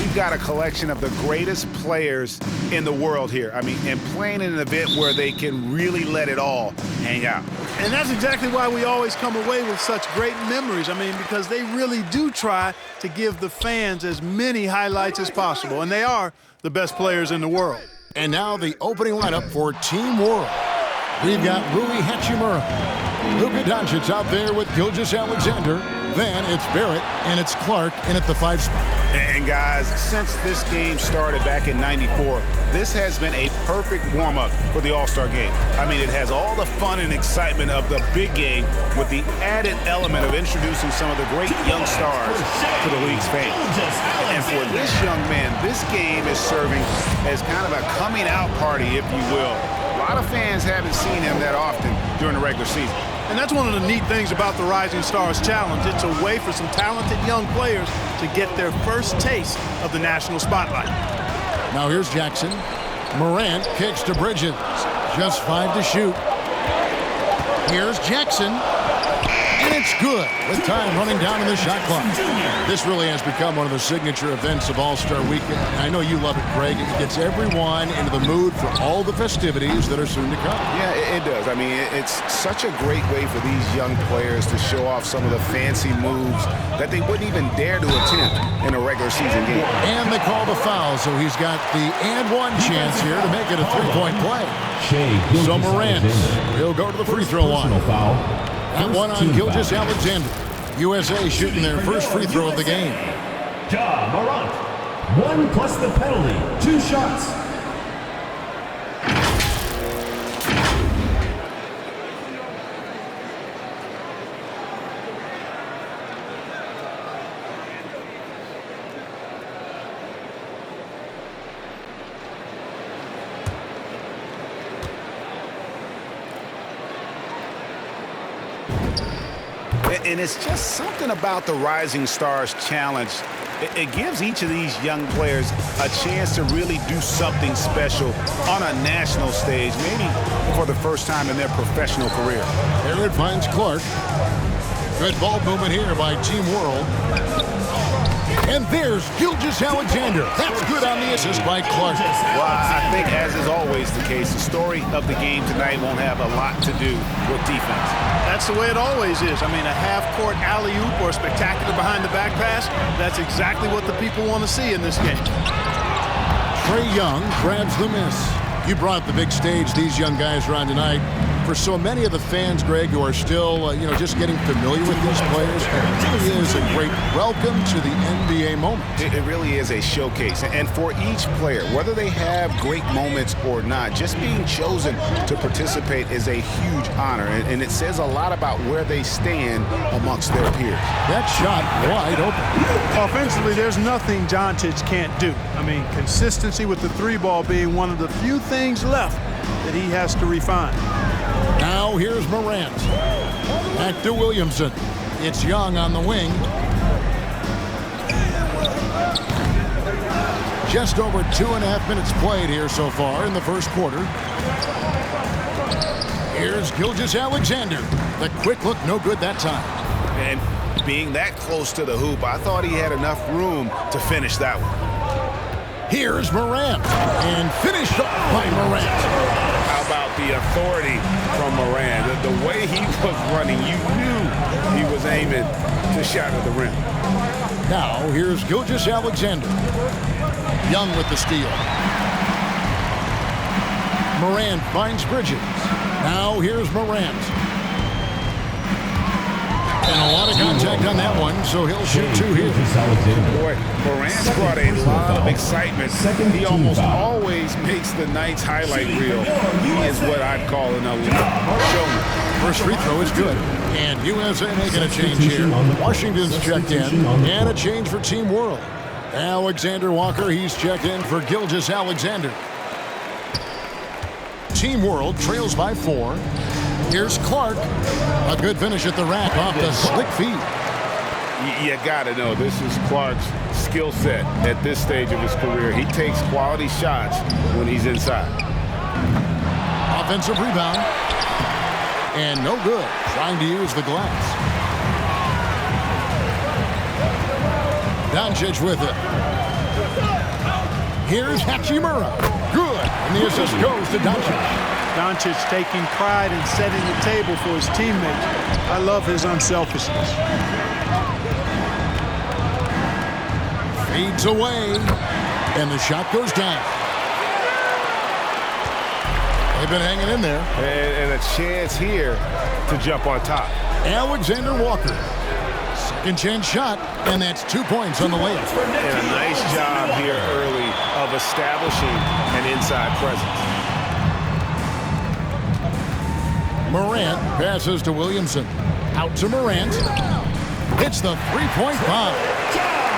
we've got a collection of the greatest players in the world here. I mean, and playing in an event where they can really let it all hang out. And that's exactly why we always come away with such great memories. I mean, because they really do try to give the fans as many highlights as possible. And they are the best players in the world. And now the opening lineup for Team World. We've got Rui Hachimura. Luka Doncic out there with Gilgeous-Alexander. Then it's Barrett and it's Clark in at the 5 spot. And guys, since this game started back in '94, this has been a perfect warm-up for the All-Star game. I mean, it has all the fun and excitement of the big game with the added element of introducing some of the great young stars to the league's fans. And for this young man, this game is serving as kind of a coming-out party, if you will. A lot of fans haven't seen him that often during the regular season. And that's one of the neat things about the Rising Stars Challenge. It's a way for some talented young players to get their first taste of the national spotlight. Now here's Jackson. Morant kicks to Bridges. Just 5 to shoot. Here's Jackson. And it's good with time running down in the shot clock. This really has become one of the signature events of All-Star Weekend. I know you love it, Greg. It gets everyone into the mood for all the festivities that are soon to come. Yeah, it does. I mean, it's such a great way for these young players to show off some of the fancy moves that they wouldn't even dare to attempt in a regular season game. And they call the foul, so he's got the and one chance here to make it a 3-point play. So Morant, he'll go to the free throw line. That one on Gilgeous-Alexander. USA shooting their first free throw of the game. Ja Morant. 1 plus the penalty. 2 shots. And it's just something about the Rising Stars Challenge. It gives each of these young players a chance to really do something special on a national stage, maybe for the first time in their professional career. There it finds Clark. Good ball movement here by Team World. And there's Gilgeous-Alexander. That's good on the assist by Clark. Well, I think, as is always the case, the story of the game tonight won't have a lot to do with defense. That's the way it always is. I mean, a half-court alley-oop or a spectacular behind-the-back pass, that's exactly what the people want to see in this game. Trae Young grabs the miss. You brought the big stage these young guys are on tonight. For so many of the fans, Greg, who are still, just getting familiar with these players, it really is a great welcome to the NBA moment. It really is a showcase. And for each player, whether they have great moments or not, just being chosen to participate is a huge honor. And it says a lot about where they stand amongst their peers. That shot wide open. Offensively, there's nothing Doncic can't do. I mean, consistency with the 3-ball being one of the few things left that he has to refine. Now here's Morant. Back to Williamson. It's Young on the wing. Just over 2.5 minutes played here so far in the first quarter. Here's Gilgeous-Alexander. The quick look, no good that time. And being that close to the hoop, I thought he had enough room to finish that one. Here's Morant. And finished off by Morant. How about the authority from Morant? The way he was running, you knew he was aiming to shatter the rim. Now, here's Gilgeous-Alexander. Young with the steal. Morant finds Bridges. Now, here's Morant. And a lot of contact on that one, so he'll shoot 2 here. Boy, Morant's brought a lot of excitement. He almost always makes the night's highlight reel. He is what I'd call an elite showman. First free throw is good. And USA making a change here. Washington's checked in. And a change for Team World. Alexander Walker, he's checked in for Gilgeous-Alexander. Team World trails by 4. Here's Clark. A good finish at the rack off the slick feed. You got to know, this is Clark's skill set at this stage of his career. He takes quality shots when he's inside. Offensive rebound. And no good. Trying to use the glass. Doncic with it. Here's Hachimura. Good. And the assist goes to Doncic. Doncic taking pride in setting the table for his teammates. I love his unselfishness. Fades away. And the shot goes down. They've been hanging in there. And a chance here to jump on top. Alexander Walker. Second chance shot, and that's 2 points on the layup. And a nice job here early of establishing an inside presence. Morant passes to Williamson. Out to Morant. Hits the three-point bomb.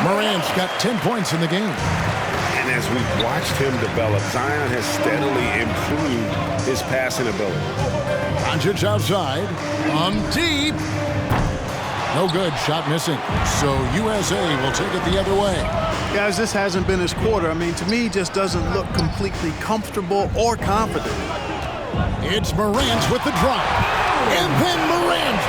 Morant's got 10 points in the game. And as we've watched him develop, Zion has steadily improved his passing ability. Doncic outside. On deep. No good. Shot missing. So USA will take it the other way. Guys, this hasn't been his quarter. I mean, to me, just doesn't look completely comfortable or confident. It's Morant with the drop. And then Morant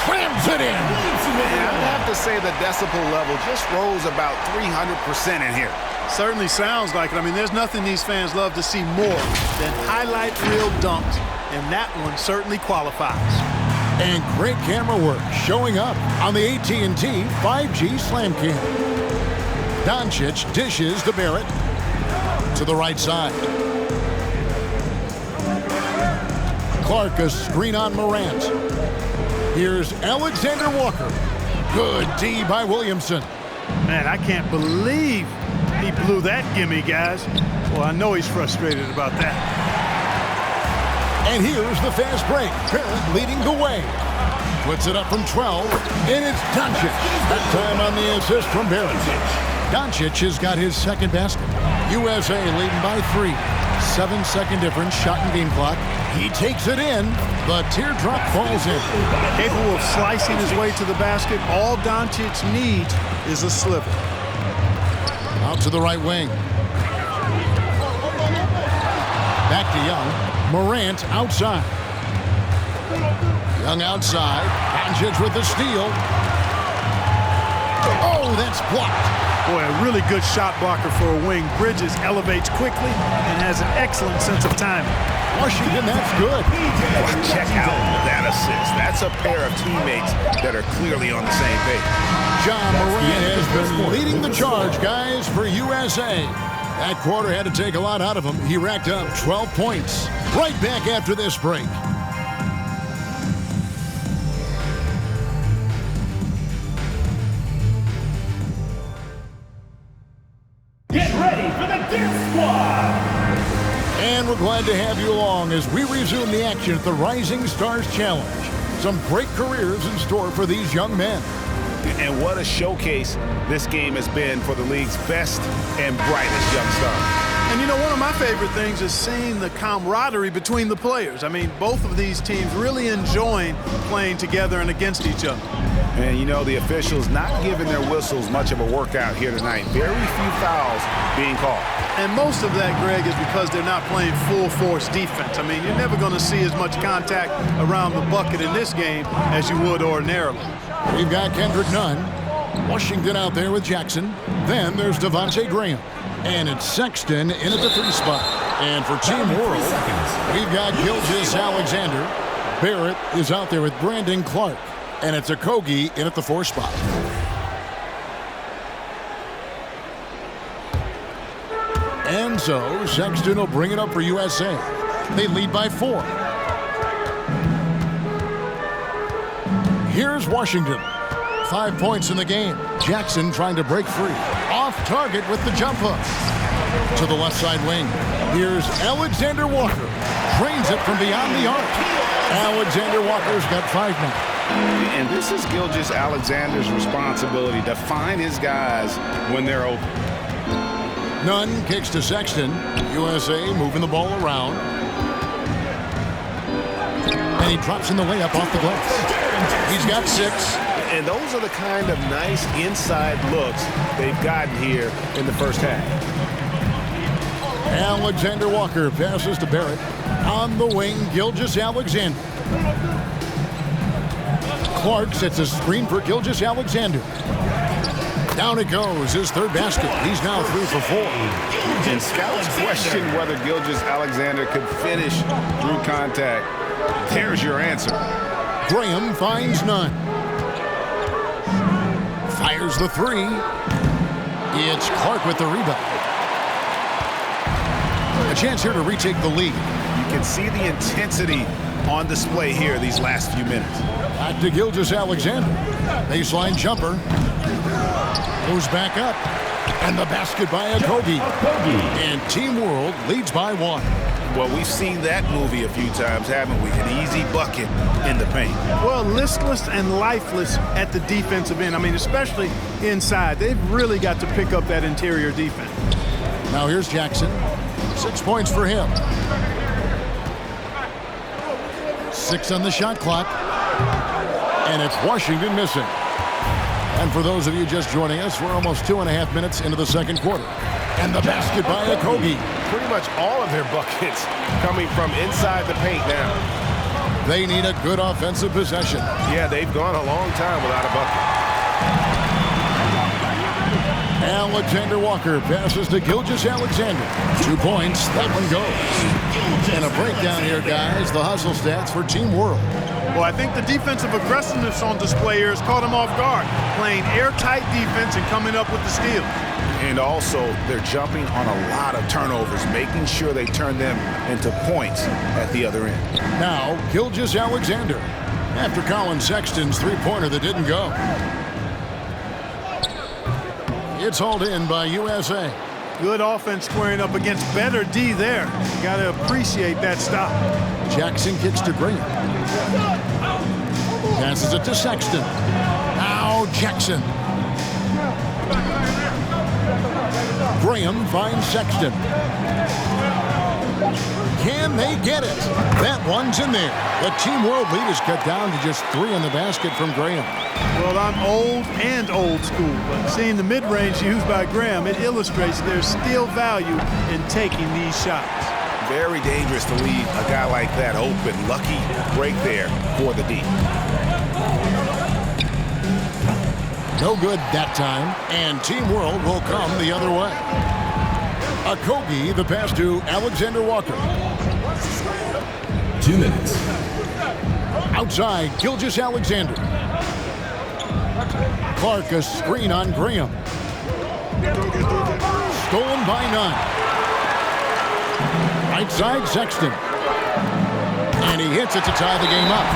slams it in. I have to say the decibel level just rose about 300% in here. Certainly sounds like it. I mean, there's nothing these fans love to see more than highlight reel dunks, and that one certainly qualifies. And great camera work showing up on the AT&T 5G Slam Cam. Doncic dishes to Barrett to the right side. Clark a screen on Morant. Here's Alexander Walker. Good D by Williamson. Man, I can't believe he blew that gimme, guys. Well, I know he's frustrated about that. And here's the fast break. Barrett leading the way. Puts it up from 12, and it's Doncic. That time on the assist from Barrett. Doncic has got his second basket. USA leading by 3. 7-second difference, shot and game clock. He takes it in. The teardrop falls in. Capable of slicing his way to the basket. All Doncic needs is a sliver. Out to the right wing. Back to Young. Morant outside. Young outside. Doncic with the steal. Oh, that's blocked. Boy, a really good shot blocker for a wing. Bridges elevates quickly and has an excellent sense of timing. Washington, that's good. Check out that assist. That's a pair of teammates that are clearly on the same page. John Morant has been leading the charge, guys, for USA. That quarter had to take a lot out of him. He racked up 12 points. Right back after this break. Get ready for the Dance Squad! And we're glad to have you along as we resume the action at the Rising Stars Challenge. Some great careers in store for these young men. And what a showcase this game has been for the league's best and brightest young stars. And you know, one of my favorite things is seeing the camaraderie between the players. I mean, both of these teams really enjoying playing together and against each other. And you know, the officials not giving their whistles much of a workout here tonight. Very few fouls being called. And most of that, Greg, is because they're not playing full force defense. I mean, you're never going to see as much contact around the bucket in this game as you would ordinarily. We've got Kendrick Nunn. Washington out there with Jackson. Then there's Devontae Graham. And it's Sexton in at the 3 spot. And for Team World, we've got Gilgeous Alexander. Barrett is out there with Brandon Clark. And it's Okogie in at the 4 spot. And so Sexton will bring it up for USA. They lead by 4. Here's Washington. 5 points in the game. Jackson trying to break free. Off target with the jump hook. To the left side wing. Here's Alexander Walker. Drains it from beyond the arc. Alexander Walker's got 5 now. And this is Gilgeous Alexander's responsibility to find his guys when they're open. Nunn kicks to Sexton. USA moving the ball around. And he drops in the layup off the glass. He's got 6. And those are the kind of nice inside looks they've gotten here in the first half. Alexander Walker passes to Barrett. On the wing, Gilgeous Alexander. Clark sets a screen for Gilgeous Alexander. Down it goes, his third basket. He's now 3 for 4. And scouts question whether Gilgeous-Alexander could finish through contact. There's your answer. Graham finds none. Fires the 3. It's Clark with the rebound. A chance here to retake the lead. You can see the intensity on display here these last few minutes. Back to Gilgeous-Alexander. Baseline jumper. Goes back up. And the basket by Okogie. And Team World leads by 1. Well, we've seen that movie a few times, haven't we? An easy bucket in the paint. Well, listless and lifeless at the defensive end. I mean, especially inside. They've really got to pick up that interior defense. Now here's Jackson. 6 points for him. 6 on the shot clock. And it's Washington missing. And for those of you just joining us, we're almost 2.5 minutes into the second quarter. And the basket by Okogie. Pretty much all of their buckets coming from inside the paint now. They need a good offensive possession. Yeah, they've gone a long time without a bucket. Alexander Walker passes to Gilgeous-Alexander. 2 points. That one goes. And a breakdown here, guys. The hustle stats for Team World. Well, I think the defensive aggressiveness on display here has caught them off guard. Playing airtight defense and coming up with the steal. And also, they're jumping on a lot of turnovers, making sure they turn them into points at the other end. Now, Gilgeous-Alexander. After Colin Sexton's three-pointer that didn't go. It's hauled in by USA. Good offense squaring up against better D there. You got to appreciate that stop. Jackson kicks to Graham. Passes it to Sexton. Now Jackson. Graham finds Sexton. Can they get it? That one's in there. The Team World lead is cut down to just 3 in the basket from Graham. Well, I'm old and old school, but seeing the mid-range used by Graham, it illustrates there's still value in taking these shots. Very dangerous to leave a guy like that open. Lucky break there for the D. No good that time, and Team World will come the other way. Okogie, the pass to Alexander Walker. 2 minutes. Outside, Gilgeous-Alexander. Clark, a screen on Graham. Stolen by none. Right side, Sexton. And he hits it to tie the game up.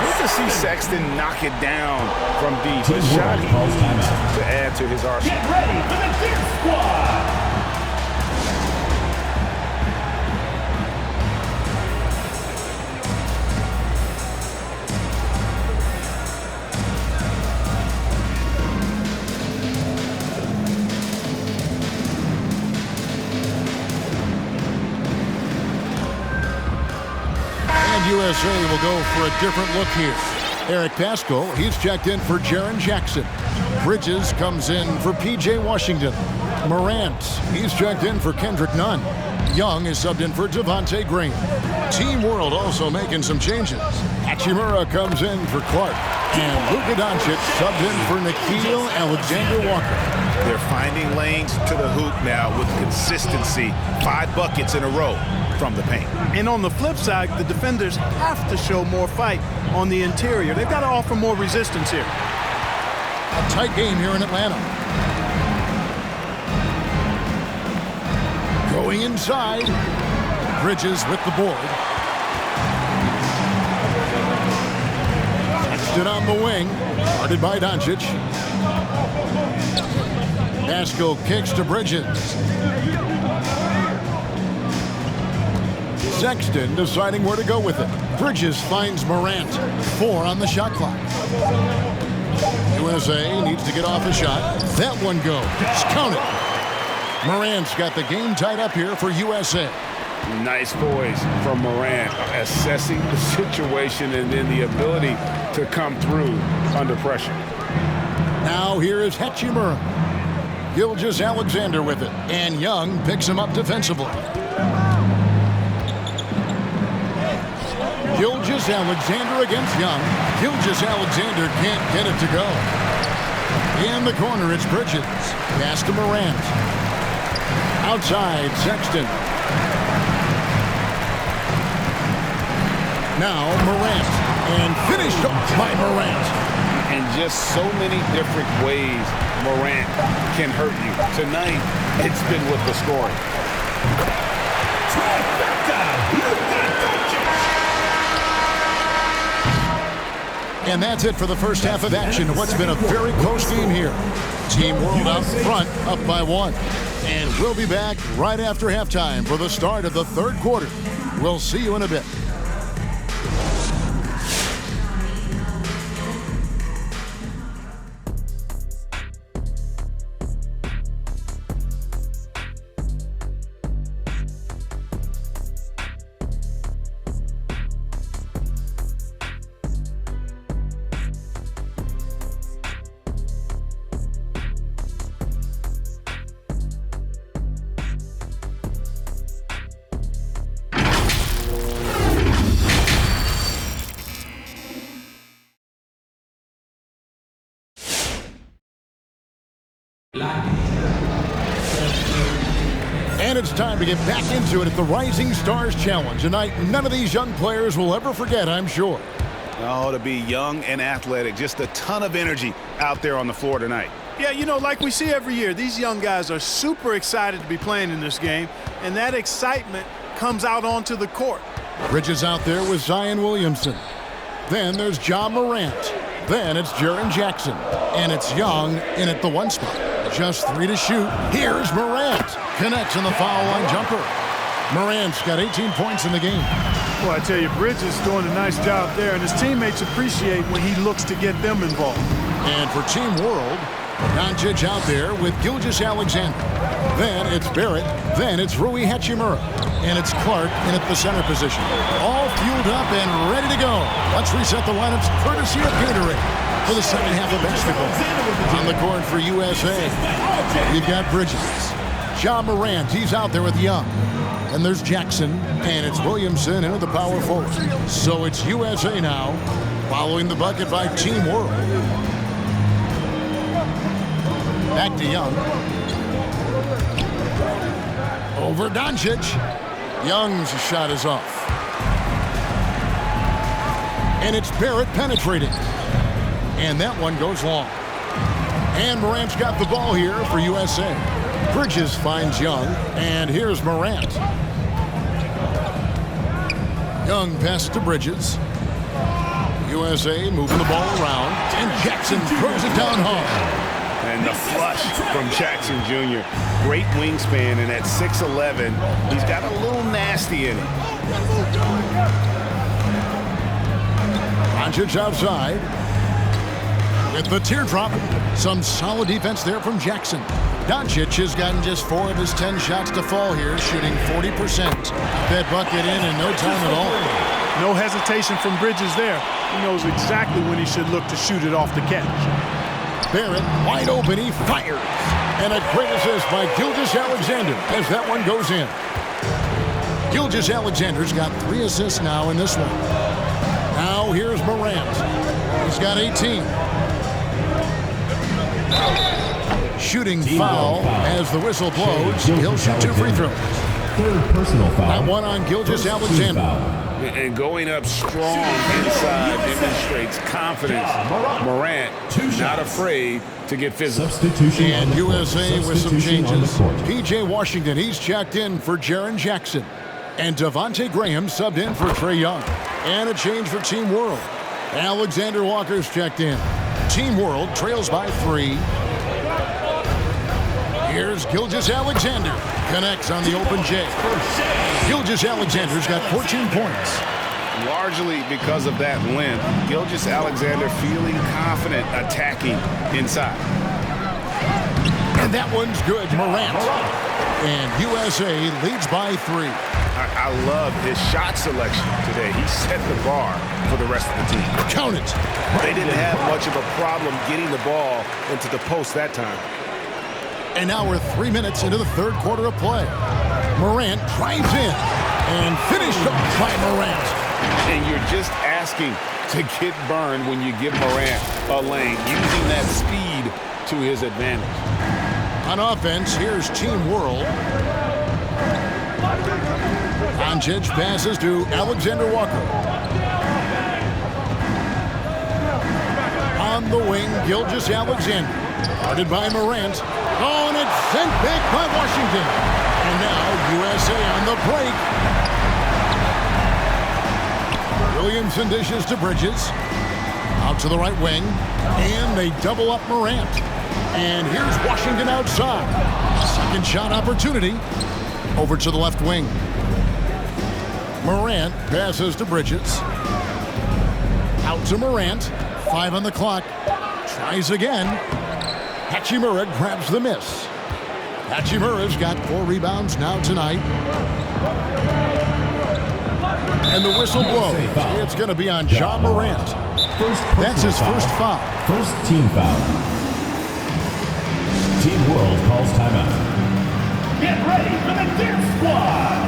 Good to see Sexton knock it down from deep. A shot he needs to add to his arsenal. Get ready for the Dance Squad! USA will go for a different look here. Eric Pascal, he's checked in for Jaren Jackson. Bridges comes in for P.J. Washington. Morant, he's checked in for Kendrick Nunn. Young is subbed in for Devontae Green. Team World also making some changes. Hachimura comes in for Clark. And Luka Doncic subbed in for Nickeil Alexander-Walker. They're finding lanes to the hoop now with consistency. 5 buckets in a row from the paint. And on the flip side, the defenders have to show more fight on the interior. They've got to offer more resistance here. A tight game here in Atlanta. Going inside. Bridges with the board. Sexton on the wing. Guarded by Doncic. Pascal kicks to Bridges. Sexton deciding where to go with it. Bridges finds Morant. 4 on the shot clock. USA needs to get off a shot. That one goes. Count it. Morant's got the game tied up here for USA. Nice poise from Morant, assessing the situation and then the ability to come through under pressure. Now here is Hachimura. Gilgeous-Alexander with it. And Young picks him up defensively. Gilgeous-Alexander against Young. Gilgeous-Alexander can't get it to go. In the corner, it's Bridges. Pass to Morant. Outside, Sexton. Now Morant. And finished off by Morant. In just so many different ways, Morant can hurt you. Tonight, it's been with the scoring. And that's it for the first half of action. What's been a very close game here. Team World out front, up by 1. And we'll be back right after halftime for the start of the third quarter. We'll see you in a bit. And it's time to get back into it at the Rising Stars Challenge. A night none of these young players will ever forget, I'm sure. Oh, to be young and athletic, just a ton of energy out there on the floor tonight. Yeah, you know, like we see every year, these young guys are super excited to be playing in this game, and that excitement comes out onto the court. Bridges out there with Zion Williamson. Then there's John Morant. Then it's Jaren Jackson. And it's Young in at the 1 spot. Just 3 to shoot. Here's Morant. Connects on the foul line jumper. Morant's got 18 points in the game. Well, I tell you, Bridges doing a nice job there, and his teammates appreciate when he looks to get them involved. And for Team World, Doncic out there with Gilgeous-Alexander. Then it's Barrett. Then it's Rui Hachimura. And it's Clark in at the center position. All fueled up and ready to go. Let's reset the lineups courtesy of Gatorade for the second half of basketball. On the court for USA, you've got Bridges. John Morant, he's out there with Young. And there's Jackson, and it's Williamson into the power forward. So it's USA now, following the bucket by Team World. Back to Young. Over Doncic. Young's shot is off. And it's Barrett penetrating. And that one goes long. And Morant's got the ball here for USA. Bridges finds Young, and here's Morant. Young pass to Bridges. USA moving the ball around, and Jackson throws it down hard. And the flush from Jackson Jr. Great wingspan, and at 6'11", he's got a little nasty in it. Doncic outside. With the teardrop, some solid defense there from Jackson. Doncic has gotten just 4 of his 10 shots to fall here, shooting 40%. That bucket in no time at all. No hesitation from Bridges there. He knows exactly when he should look to shoot it off the catch. Barrett wide open, he fires. And a great assist by Gilgeous-Alexander as that one goes in. Gilgeous-Alexander's got 3 assists now in this one. Now here's Morant. He's got 18. Shooting foul as the whistle blows. He'll shoot 2 free throws. Third personal foul. That one on Gilgeous-Alexander. And going up strong inside demonstrates confidence. Morant not afraid to get physical. Substitution. And USA with some Substitution on the changes. court. P.J. Washington, he's checked in for Jaren Jackson. And Devontae Graham subbed in for Trae Young. And a change for Team World. Alexander Walker's checked in. Team World trails by 3. Here's Gilgeous-Alexander. Connects on the open J. Gilgeous-Alexander's got 14 points. Largely because of that length, Gilgeous-Alexander feeling confident attacking inside. And that one's good, Morant. And USA leads by 3. I love his shot selection today. He set the bar for the rest of the team. Count it. They didn't have much of a problem getting the ball into the post that time. And now we're 3 minutes into the third quarter of play. Morant drives in and finished off by Morant. And you're just asking to get burned when you give Morant a lane, using that speed to his advantage. On offense, here's Team World. Doncic passes to Alexander Walker. On the wing, Gilgeous-Alexander. Guarded by Morant. Oh, and it's sent back by Washington. And now USA on the break. Williamson dishes to Bridges. Out to the right wing. And they double up Morant. And here's Washington outside. Second shot opportunity. Over to the left wing. Morant passes to Bridges. Out to Morant. 5 on the clock. Tries again. Hachimura grabs the miss. Hachimura's got 4 rebounds now tonight. And the whistle blows. It's going to be on Ja Morant. That's his first foul. First team foul. Team World calls timeout. Get ready for the Dip Squad!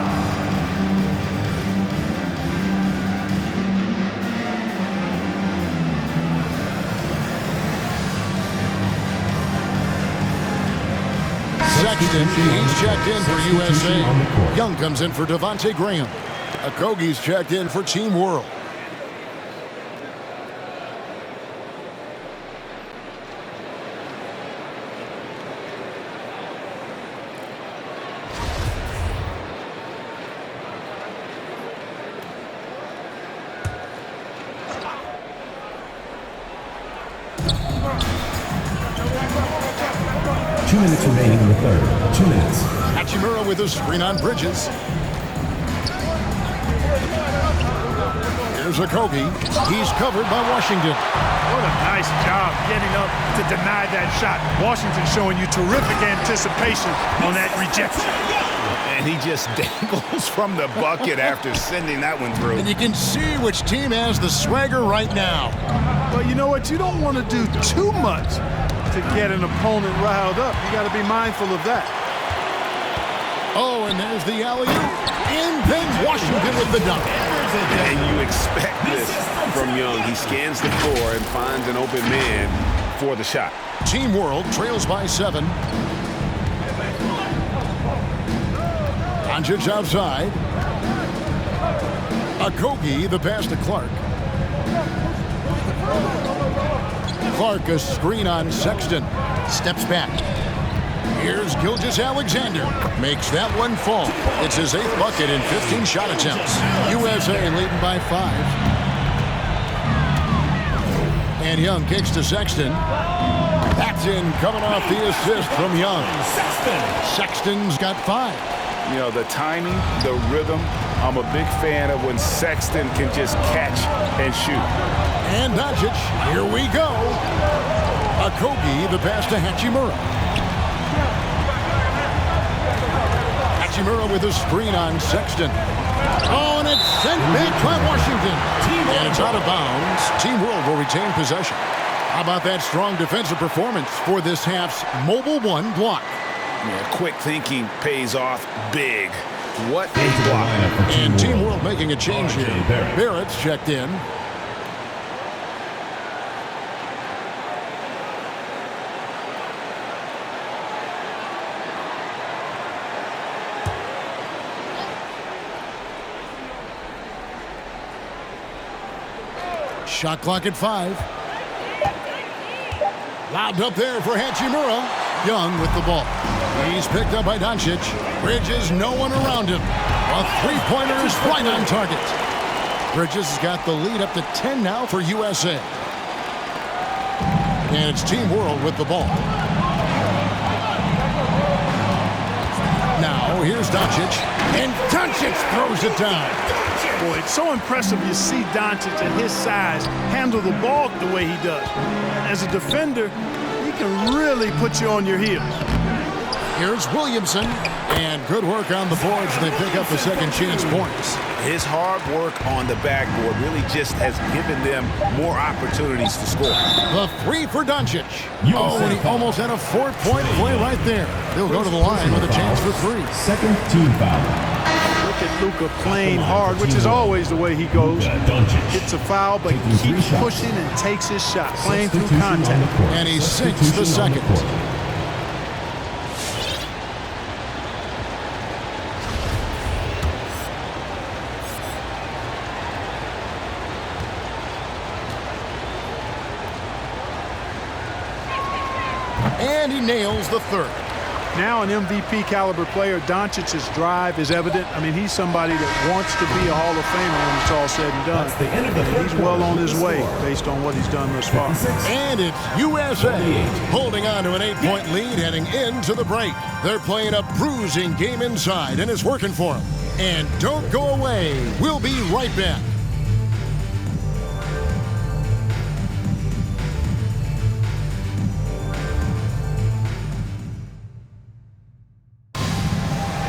Sexton, he's checked in for USA. Young comes in for Devontae Graham. Okogie's checked in for Team World. Minutes remaining in the third. 2 minutes. Hachimura with a screen on Bridges. Here's Okogie. He's covered by Washington. What a nice job getting up to deny that shot. Washington showing you terrific anticipation on that rejection. And he just dangles from the bucket after sending that one through. And you can see which team has the swagger right now. But you know what? You don't want to do too much to get an opponent riled up. You got to be mindful of that. Oh, and there's the alley-oop. In then Washington with the dunk. And you expect this from Young. He scans the floor and finds an open man for the shot. Team World trails by 7. Doncic outside. Okogie, the pass to Clark. Clark, a screen on Sexton. Steps back. Here's Gilgeous-Alexander. Makes that one fall. It's his 8th bucket in 15 shot attempts. USA leading by 5. And Young kicks to Sexton. That's in, coming off the assist from Young. Sexton's got 5. You know, the timing, the rhythm, I'm a big fan of when Sexton can just catch and shoot. And Doncic, here we go. Okogie, the pass to Hachimura. Hachimura with a screen on Sexton. Oh, and it's sent back by Washington. And it's out of bounds. Team World will retain possession. How about that strong defensive performance for this half's Mobile 1 block? Yeah, quick thinking pays off big. What a block. And Team World making a change here. Barrett's checked in. Shot clock at 5. Lobbed up there for Hachimura. Young with the ball. He's picked up by Doncic. Bridges, no one around him. A three-pointer is right on target. Bridges has got the lead up to 10 now for USA. And it's Team World with the ball. Now, here's Doncic. And Doncic throws it down. Boy, it's so impressive you see Doncic at his size handle the ball the way he does. As a defender, he can really put you on your heels. Here's Williamson, and good work on the boards. They pick up the second chance points. His hard work on the backboard really just has given them more opportunities to score. The 3 for Doncic. Oh, and he almost had a 4-point play right there. He'll go to the line with a chance for 3. Second team foul. Look at Luka playing hard, which is always the way he goes. Hits a foul, but keeps pushing and takes his shot, playing through contact. And he sinks the second. And he nails the third. Now an MVP caliber player, Doncic's drive is evident. I mean, he's somebody that wants to be a Hall of Famer when it's all said and done. That's the end of the And he's well on his way based on what he's done thus far. And it's USA holding on to an 8-point lead heading into the break. They're playing a bruising game inside, and it's working for them. And don't go away. We'll be right back.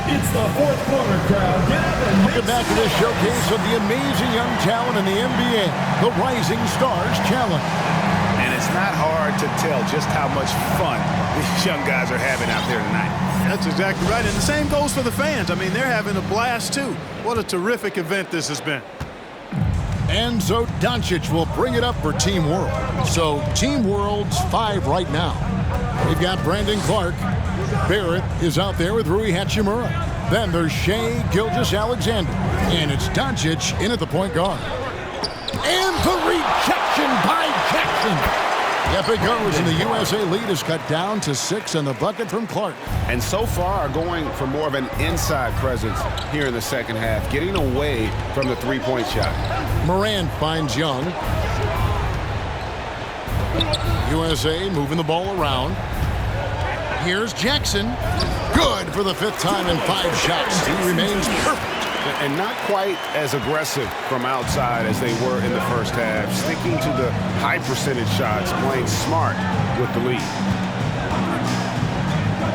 It's the fourth quarter crowd. Get up and Welcome back to this showcase of the amazing young talent in the NBA, the Rising Stars Challenge. And it's not hard to tell just how much fun these young guys are having out there tonight. That's exactly right. And the same goes for the fans. I mean, they're having a blast, too. What a terrific event this has been. And so Doncic will bring it up for Team World. So Team World's 5 right now. We've got Brandon Clark. Barrett is out there with Rui Hachimura. Then there's Shea Gilgeous-Alexander. And it's Doncic in at the point guard. And the rejection by Jackson. Yep, it goes, and the USA lead is cut down to 6 on the bucket from Clark. And so far are going for more of an inside presence here in the second half, getting away from the three-point shot. Morant finds Young. USA moving the ball around. Here's Jackson. Good for the 5th time in 5 shots. He remains perfect. And not quite as aggressive from outside as they were in the first half. Sticking to the high percentage shots, playing smart with the lead.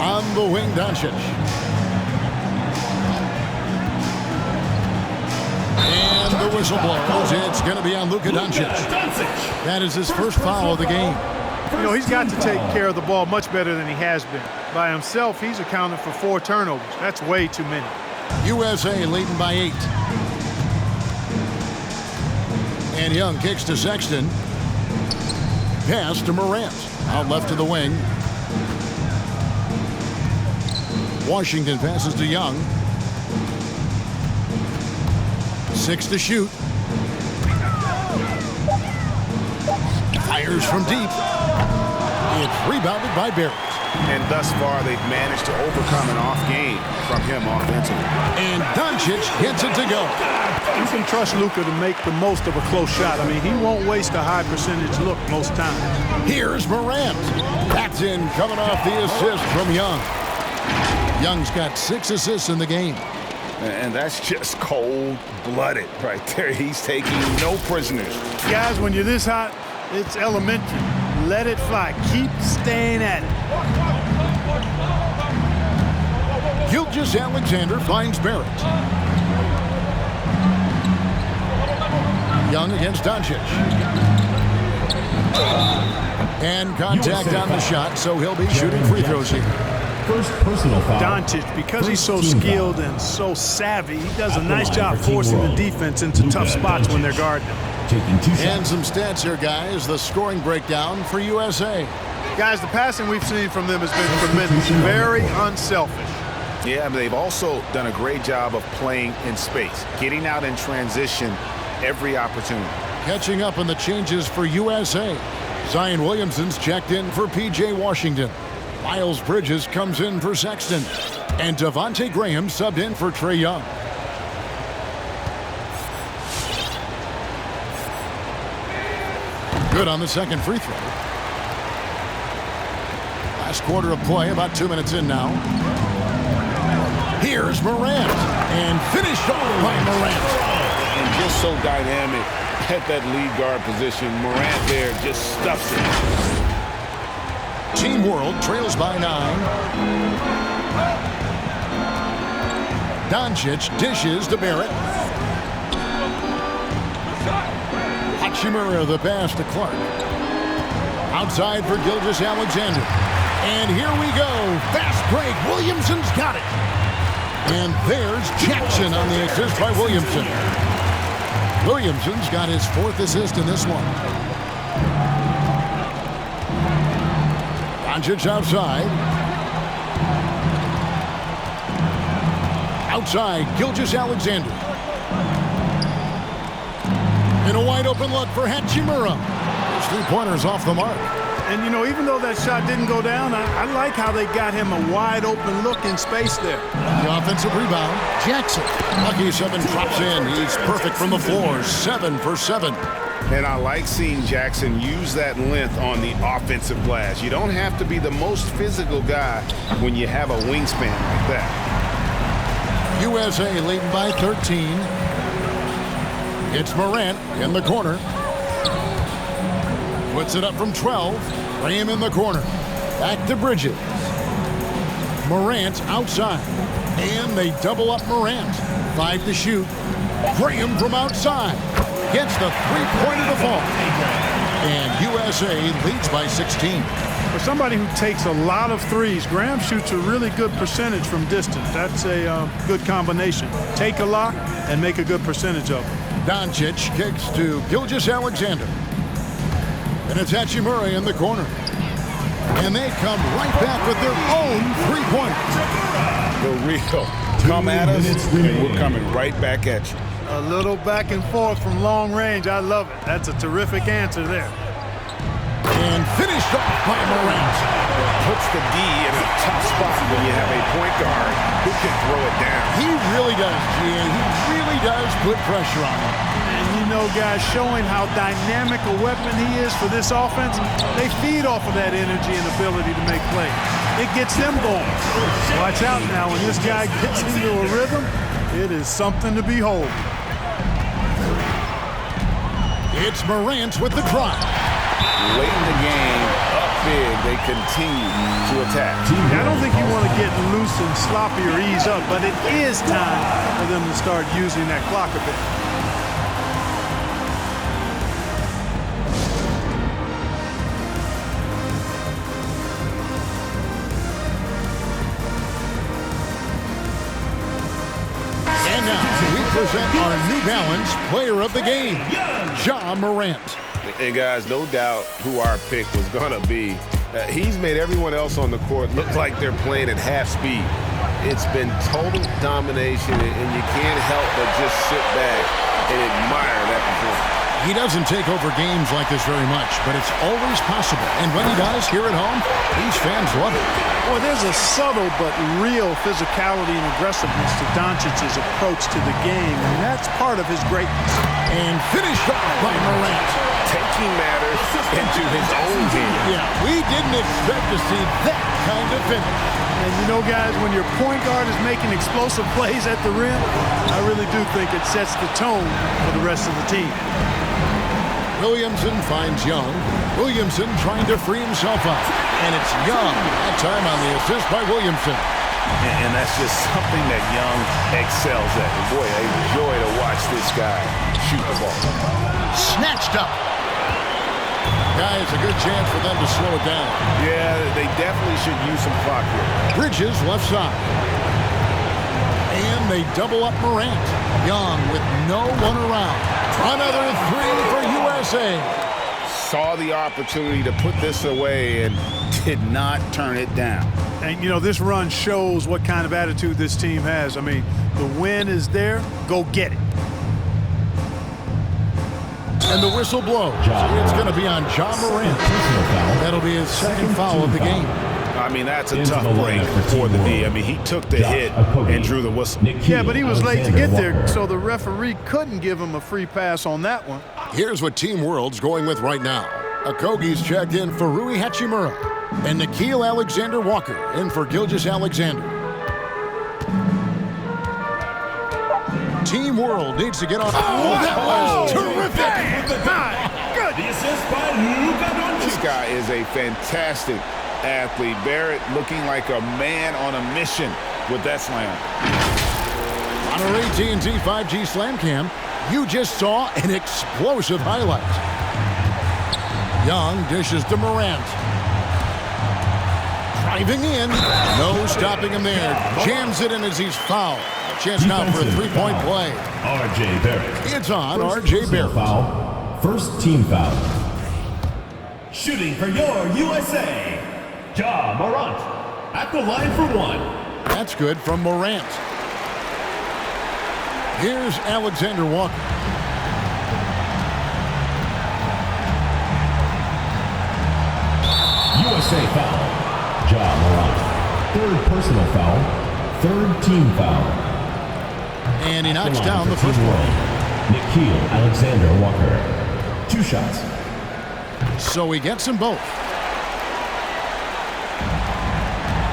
On the wing, Doncic. And the whistle blows. It's going to be on Luka Doncic. That is his first foul of the game. You know, he's got to take care of the ball much better than he has been. By himself, he's accounted for 4 turnovers. That's way too many. USA leading by 8. And Young kicks to Sexton. Pass to Morant. Out left to the wing. Washington passes to Young. 6 to shoot. Fires from deep. It's rebounded by Barrett. And thus far, they've managed to overcome an off game from him offensively. And Doncic gets it to go. You can trust Luka to make the most of a close shot. I mean, he won't waste a high percentage look most times. Here's Morant. That's in, coming off the assist from Young. Young's got 6 assists in the game. And that's just cold-blooded right there. He's taking no prisoners. Guys, when you're this hot, it's elementary. Let it fly. Keep staying at it. Gilgeous-Alexander finds Barrett. Young against Doncic. And contact on the shot, so he'll be shooting free throws here. First personal foul. Doncic, because he's so skilled and so savvy, he does a nice job forcing the defense into tough spots when they're guarding him. Taking 2 shots. And some stats here, guys. The scoring breakdown for USA. Guys, the passing we've seen from them has been tremendous. Very unselfish. Yeah, but they've also done a great job of playing in space, getting out in transition every opportunity. Catching up on the changes for USA. Zion Williamson's checked in for P.J. Washington. Miles Bridges comes in for Sexton. And Devontae Graham subbed in for Trae Young. Good on the second free throw. Last quarter of play, about 2 minutes in now. Here's Morant. And finished off by Morant. And just so dynamic at that lead guard position. Morant there just stuffs it. Team World trails by 9. Doncic dishes to Barrett. Hachimura the pass to Clark. Outside for Gilgeous-Alexander. And here we go. Fast break. Williamson's got it. And there's Jackson on the assist by Williamson. Williamson's got his 4th assist in this one. Doncic outside. Outside, Gilgeous-Alexander. And a wide open look for Hachimura. His 3-pointer's off the mark. And, you know, even though that shot didn't go down, I like how they got him a wide open look in space there. The offensive rebound, Jackson. Lucky 7 drops in. He's perfect from the floor, 7 for 7. And I like seeing Jackson use that length on the offensive glass. You don't have to be the most physical guy when you have a wingspan like that. USA leading by 13. It's Morant in the corner. Puts it up from 12. Graham in the corner. Back to Bridges. Morant outside. And they double up Morant. 5 to shoot. Graham from outside. Gets the 3-pointer to fall. And USA leads by 16. For somebody who takes a lot of threes, Graham shoots a really good percentage from distance. That's a good combination. Take a lot and make a good percentage of it. Doncic kicks to Gilgeous-Alexander. And it's Hachimura in the corner. And they come right back with their own 3-pointers. The real come at us, and we're coming right back at you. A little back and forth from long range. I love it. That's a terrific answer there. And finished off by Morant. Puts the D in a tough spot when you have a point guard who can throw it down. He really does, G.A. He really does put pressure on him. And you know, guys, showing how dynamic a weapon he is for this offense, they feed off of that energy and ability to make plays. It gets them going. Watch out now. When this guy gets into a rhythm, it is something to behold. It's Morant with the drive. Late in the game, up big, they continue to attack. I don't think you want to get loose and sloppy or ease up, but it is time for them to start using that clock a bit. And now we present our New Balance Player of the Game, Ja Morant. And guys, no doubt who our pick was going to be. He's made everyone else on the court look like they're playing at half speed. It's been total domination, and you can't help but just sit back and admire that performance. He doesn't take over games like this very much, but it's always possible. And when he does, here at home, these fans love it. Boy, there's a subtle but real physicality and aggressiveness to Doncic's approach to the game, and that's part of his greatness. And finished off by Morant. Taking matters into his own hands. Yeah, we didn't expect to see that kind of finish. And you know, guys, when your point guard is making explosive plays at the rim, I really do think it sets the tone for the rest of the team. Williamson finds Young. Williamson trying to free himself up. And it's Young, that time on the assist by Williamson. And that's just something that Young excels at. And boy, a joy to watch this guy shoot the ball. Snatched up. Guys, a good chance for them to slow it down. Yeah, they definitely should use some clock here. Bridges left side. And they double up Morant. Young with no one around. Another 3 for USA. Saw the opportunity to put this away and did not turn it down. And, you know, this run shows what kind of attitude this team has. I mean, the win is there. Go get it. And the whistle blows. It's going to be on Ja Morant. That'll be his second foul of the game. I mean, that's a tough break for the D. I mean, he took the hit and drew the whistle. Yeah, but he was late to get there, so the referee couldn't give him a free pass on that one. Here's what Team World's going with right now. Okogie's checked in for Rui Hachimura. And Nickeil Alexander-Walker in for Gilgeous-Alexander. Team World needs to get on. Oh, that was terrific! This guy is a fantastic athlete. Barrett looking like a man on a mission with that slam. On our AT&T 5G Slam Cam, you just saw an explosive highlight. Young dishes to Morant. Driving in. No stopping him there. Jams it in as he's fouled. Chance now for a three-point play. R.J. Barrett. It's on R.J. Barrett. Foul. First team foul. Shooting for your USA. Ja Morant. At the line for one. That's good from Morant. Here's Alexander Walker. USA foul. Ja Morant. Third personal foul. Third team foul. And he knocks down the first one. Nikhil Alexander Walker. 2 shots. So he gets them both.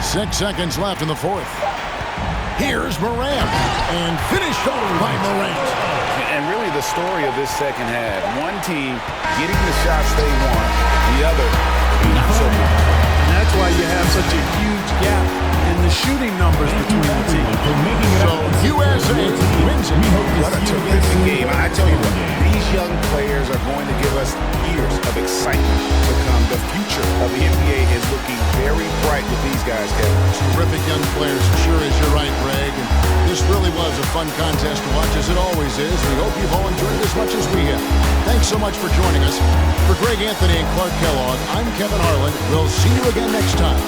6 seconds left in the fourth. Here's Morant. And finished off by Morant. And really the story of this second half. One team getting the shots they want, the other not so much. And that's why you have such a huge gap in the shooting numbers between the teams. So USA wins it. What a terrific game. I tell you what, these young players are going to give us years of excitement to come. The future of the NBA is looking very bright with these guys, Kevin. Terrific young players, sure as you're right, Greg. And this really was a fun contest to watch, as it always is. We hope you've all enjoyed it as much as we have. Thanks so much for joining us. For Greg Anthony and Clark Kellogg, I'm Kevin Harlan. We'll see you again next time